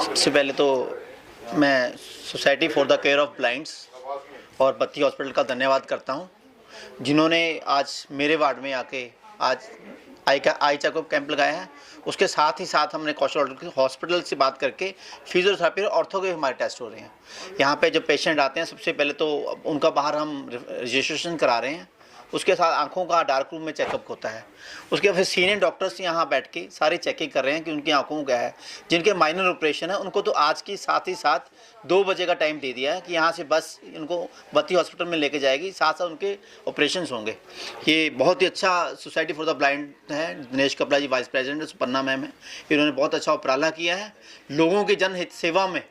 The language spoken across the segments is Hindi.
सबसे पहले तो मैं society for the care of blinds और बत्ती हॉस्पिटल का धन्यवाद करता हूं, जिन्होंने आज मेरे वार्ड में आके आज आई चेकअप कैंप लगाया है। उसके साथ ही साथ हमने कौशल हॉस्पिटल से बात करके फिजियोथेरेपी और ऑर्थो के हमारे टेस्ट हो रहे हैं। यहाँ पे जो पेशेंट आते हैं, सबसे पहले तो उनका बाहर हम रजिस्ट्रेशन करा रहे हैं। उसके साथ आंखों का डार्क रूम में चेकअप होता है। उसके बाद फिर सीनियर डॉक्टर्स यहाँ बैठ के सारी चेकिंग कर रहे हैं कि उनकी आंखों को क्या है। जिनके माइनर ऑपरेशन है उनको तो आज की साथ ही साथ 2 बजे का टाइम दे दिया है कि यहाँ से बस इनको बत्ती हॉस्पिटल में लेके जाएगी, साथ साथ उनके ऑपरेशन होंगे। ये बहुत ही अच्छा सोसाइटी फॉर द ब्लाइंड है। दिनेश कपला जी वाइस प्रेसिडेंट, सुपन्ना मैम है, इन्होंने बहुत अच्छा उपराला किया है लोगों की जनहित सेवा में।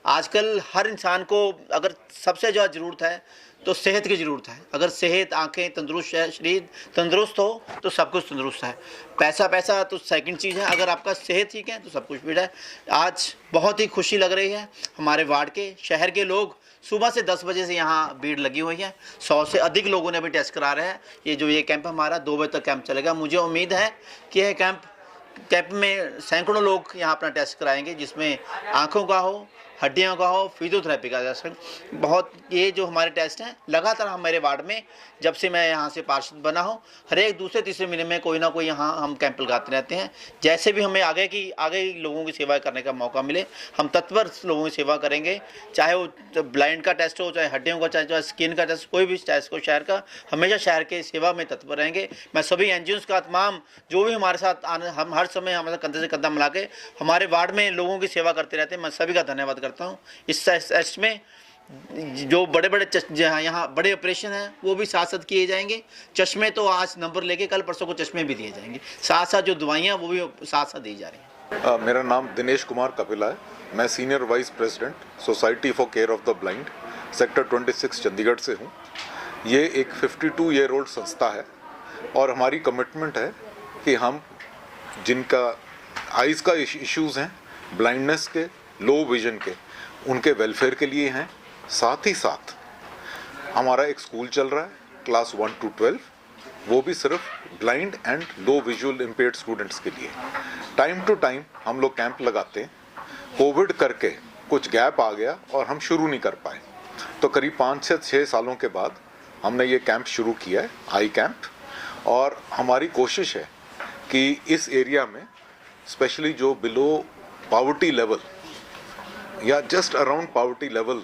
आजकल हर इंसान को अगर सबसे ज़्यादा ज़रूरत है तो सेहत की ज़रूरत है। अगर सेहत, आंखें तंदुरुस्त है, शरीर तंदुरुस्त हो तो सब कुछ तंदुरुस्त है। पैसा तो सेकंड चीज़ है, अगर आपका सेहत ठीक है तो सब कुछ फिट है। आज बहुत ही खुशी लग रही है। हमारे वार्ड के, शहर के लोग सुबह से 10 बजे से यहाँ भीड़ लगी हुई है। 100 से अधिक लोगों ने अभी टेस्ट करा रहे हैं। ये कैंप हमारा 2 बजे तक कैंप चलेगा। मुझे उम्मीद है कि यह कैंप में सैकड़ों लोग यहाँ अपना टेस्ट कराएंगे, जिसमें आँखों का हो, हड्डियों का हो, फिजियोथेरेपी का। जैसे बहुत ये जो हमारे टेस्ट हैं लगातार हमारे वार्ड में, जब से मैं यहाँ से पार्षद बना हूँ, हर एक दूसरे तीसरे महीने में कोई ना कोई यहाँ हम कैंप लगाते रहते हैं। जैसे भी हमें आगे लोगों की सेवा करने का मौका मिले, हम तत्पर लोगों की सेवा करेंगे। चाहे वो ब्लाइंड का टेस्ट हो, चाहे हड्डियों का, चाहे स्किन का टेस्ट, कोई भी टेस्ट हो शहर का, हमेशा शहर के सेवा में तत्पर रहेंगे। मैं सभी एनजीओ का तमाम जो भी हमारे साथ हम हर समय हमारे कंधे से कंधा मिला के हमारे वार्ड में लोगों की सेवा करते रहते हैं, मैं सभी का धन्यवाद करता हूँ। इस टेस्ट में जो बड़े यहाँ बड़े ऑपरेशन हैं वो भी साथ साथ किए जाएंगे। चश्मे तो आज नंबर लेके कल परसों को चश्मे भी दिए जाएंगे, साथ साथ जो दवाइयाँ वो भी साथ साथ दी जा रही हैं। मेरा नाम दिनेश कुमार कपिला है। मैं senior vice president society for care of the blind sector 26 Chandigarh से हूँ। ये एक 52 ईयर ओल्ड संस्था है और हमारी कमिटमेंट है कि हम जिनका आइज़ का इश्यूज़ हैं, ब्लाइंडनेस के, लो विजन के, उनके वेलफेयर के लिए हैं। साथ ही साथ हमारा एक स्कूल चल रहा है क्लास 1 to 12, वो भी सिर्फ blind and low visual impaired students के लिए। टाइम टू टाइम हम लोग कैंप लगाते हैं। कोविड करके कुछ गैप आ गया और हम शुरू नहीं कर पाए, तो करीब 5 से 6 सालों के बाद हमने ये कैंप शुरू किया है, आई कैंप। और हमारी कोशिश है कि इस एरिया में स्पेशली जो बिलो पॉवर्टी लेवल या जस्ट अराउंड पॉवर्टी लेवल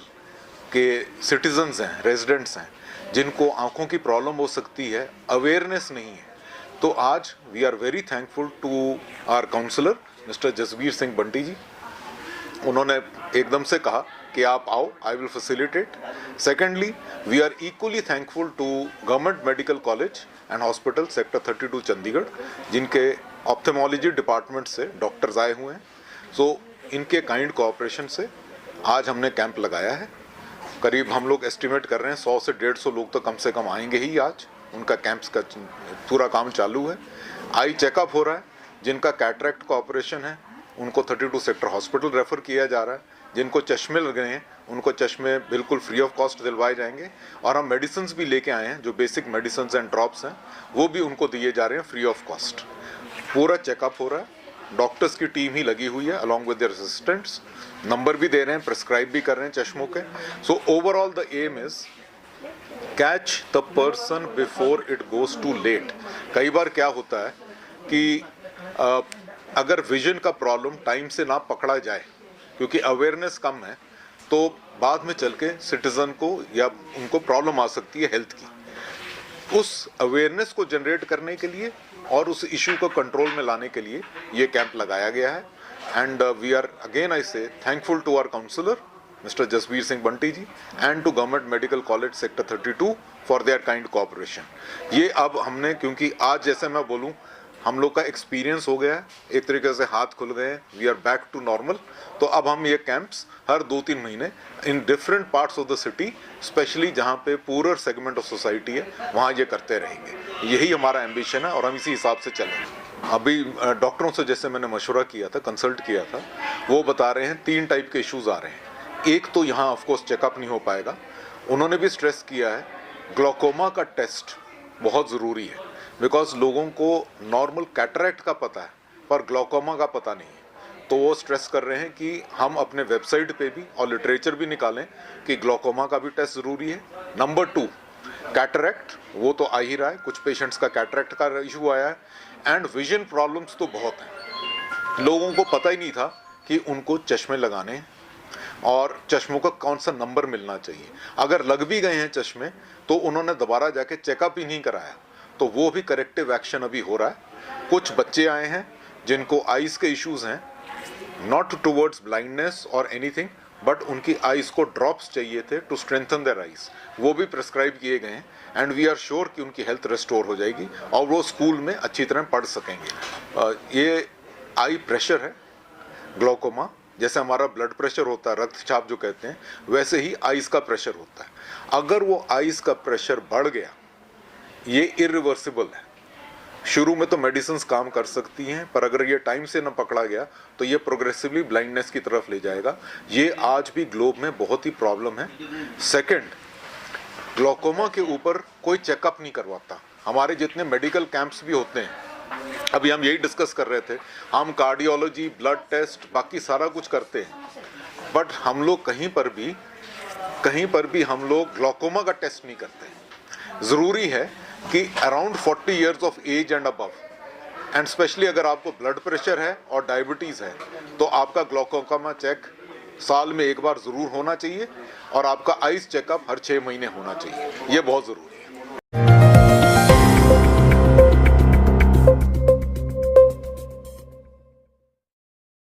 के सिटीजन्स हैं, रेजिडेंट्स हैं, जिनको आंखों की प्रॉब्लम हो सकती है, अवेयरनेस नहीं है, तो आज we are very thankful to our counsellor mister Jasvir Singh Bunty ji. उन्होंने एकदम से कहा कि आप आओ, I will facilitate. Secondly, we are equally thankful to government medical college and hospital sector 32 Chandigarh, जिनके ऑप्थेमोलॉजी डिपार्टमेंट से डॉक्टर्स आए हुए हैं। सो इनके काइंड कोऑपरेशन से आज हमने कैंप लगाया है। करीब हम लोग एस्टिमेट कर रहे हैं 100 से 150 लोग तो कम से कम आएंगे ही आज। उनका कैंप्स का पूरा काम चालू है। आई चेकअप हो रहा है। जिनका कैटरेक्ट का ऑपरेशन है उनको 32 सेक्टर हॉस्पिटल रेफर किया जा रहा है। जिनको चश्मे लग गए हैं उनको चश्मे बिल्कुल फ्री ऑफ कॉस्ट दिलवाए जाएंगे। और हम मेडिसिन भी लेके आए हैं, जो बेसिक मेडिसिन एंड ड्रॉप्स हैं वो भी उनको दिए जा रहे हैं फ्री ऑफ कॉस्ट। पूरा चेकअप हो रहा है। डॉक्टर्स की टीम ही लगी हुई है along with their assistants. Number भी दे रहे हैं, प्रिस्क्राइब भी कर रहे हैं चश्मों के। So overall the aim is catch the person before it goes too late. कई बार क्या होता है कि अगर विजन का प्रॉब्लम टाइम से ना पकड़ा जाए, क्योंकि अवेयरनेस कम है, तो बाद में चल के सिटीजन को या उनको प्रॉब्लम आ सकती है हेल्थ की। उस अवेयरनेस को जनरेट करने के लिए और उस इशू को कंट्रोल में लाने के लिए ये कैंप लगाया गया है। And we are again I say thankful to our counsellor mister Jasvir Singh Bunty ji and to government medical college sector 32 for their kind cooperation. ये अब हमने, क्योंकि आज जैसे मैं बोलूं, हम लोग का एक्सपीरियंस हो गया है, एक तरीके से हाथ खुल गए, we are back to normal. तो अब हम ये कैंप्स हर 2-3 महीने in different parts of the city, specially जहाँ पे पूरर सेगमेंट ऑफ सोसाइटी है, वहाँ ये करते रहेंगे। यही हमारा एम्बिशन है और हम इसी हिसाब से चलेंगे। अभी डॉक्टरों से जैसे मैंने मशवरा किया था, कंसल्ट किया था, वो बता रहे हैं 3 टाइप के इश्यूज आ रहे हैं। एक तो यहाँ ऑफकोर्स चेकअप नहीं हो पाएगा। उन्होंने भी स्ट्रेस किया है ग्लोकोमा का टेस्ट बहुत ज़रूरी है, बिकॉज लोगों को नॉर्मल कैटरेक्ट का पता है पर ग्लोकोमा का पता नहीं है। तो वो स्ट्रेस कर रहे हैं कि हम अपने वेबसाइट पे भी और लिटरेचर भी निकालें कि ग्लोकोमा का भी टेस्ट ज़रूरी है। नंबर 2, कैटरैक्ट, वो तो आ ही रहा है, कुछ पेशेंट्स का कैटरैक्ट का इशू आया है। एंड विजन प्रॉब्लम्स तो बहुत हैं, लोगों को पता ही नहीं था कि उनको चश्मे लगाने हैं और चश्मों का कौन सा नंबर मिलना चाहिए। अगर लग भी गए हैं चश्मे तो उन्होंने दोबारा जाके चेकअप ही नहीं कराया, तो वो भी करेक्टिव एक्शन अभी हो रहा है। कुछ बच्चे आए हैं जिनको आइज़ के इश्यूज़ हैं, नॉट टुवर्ड्स ब्लाइंडनेस और एनीथिंग, बट उनकी आइज़ को ड्रॉप्स चाहिए थे टू स्ट्रेंथन देयर आइज़, वो भी प्रिस्क्राइब किए गए हैं। एंड वी आर श्योर कि उनकी हेल्थ रिस्टोर हो जाएगी और वो स्कूल में अच्छी तरह पढ़ सकेंगे। ये आई प्रेशर है, ग्लोकोमा जैसे हमारा ब्लड प्रेशर होता है, रक्तचाप जो कहते हैं, वैसे ही आइज़ का प्रेशर होता है। अगर वो आइज़ का प्रेशर बढ़ गया, ये इरिवर्सिबल है। शुरू में तो मेडिसिन्स काम कर सकती हैं, पर अगर ये टाइम से न पकड़ा गया तो ये प्रोग्रेसिवली ब्लाइंडनेस की तरफ ले जाएगा। ये आज भी ग्लोब में बहुत ही प्रॉब्लम है। सेकंड, ग्लोकोमा के ऊपर कोई चेकअप नहीं करवाता। हमारे जितने मेडिकल कैंप्स भी होते हैं, अभी हम यही डिस्कस कर रहे थे, हम कार्डियोलॉजी, ब्लड टेस्ट, बाकी सारा कुछ करते हैं, बट हम लोग कहीं पर भी हम लोग ग्लोकोमा का टेस्ट नहीं करते। ज़रूरी है कि around 40 years of age and above, and specially अगर आपको ब्लड प्रेशर है और डायबिटीज़ है, तो आपका ग्लोकोमा चेक साल में एक बार ज़रूर होना चाहिए और आपका आइज़ चेकअप हर 6 महीने होना चाहिए। ये बहुत ज़रूरी है।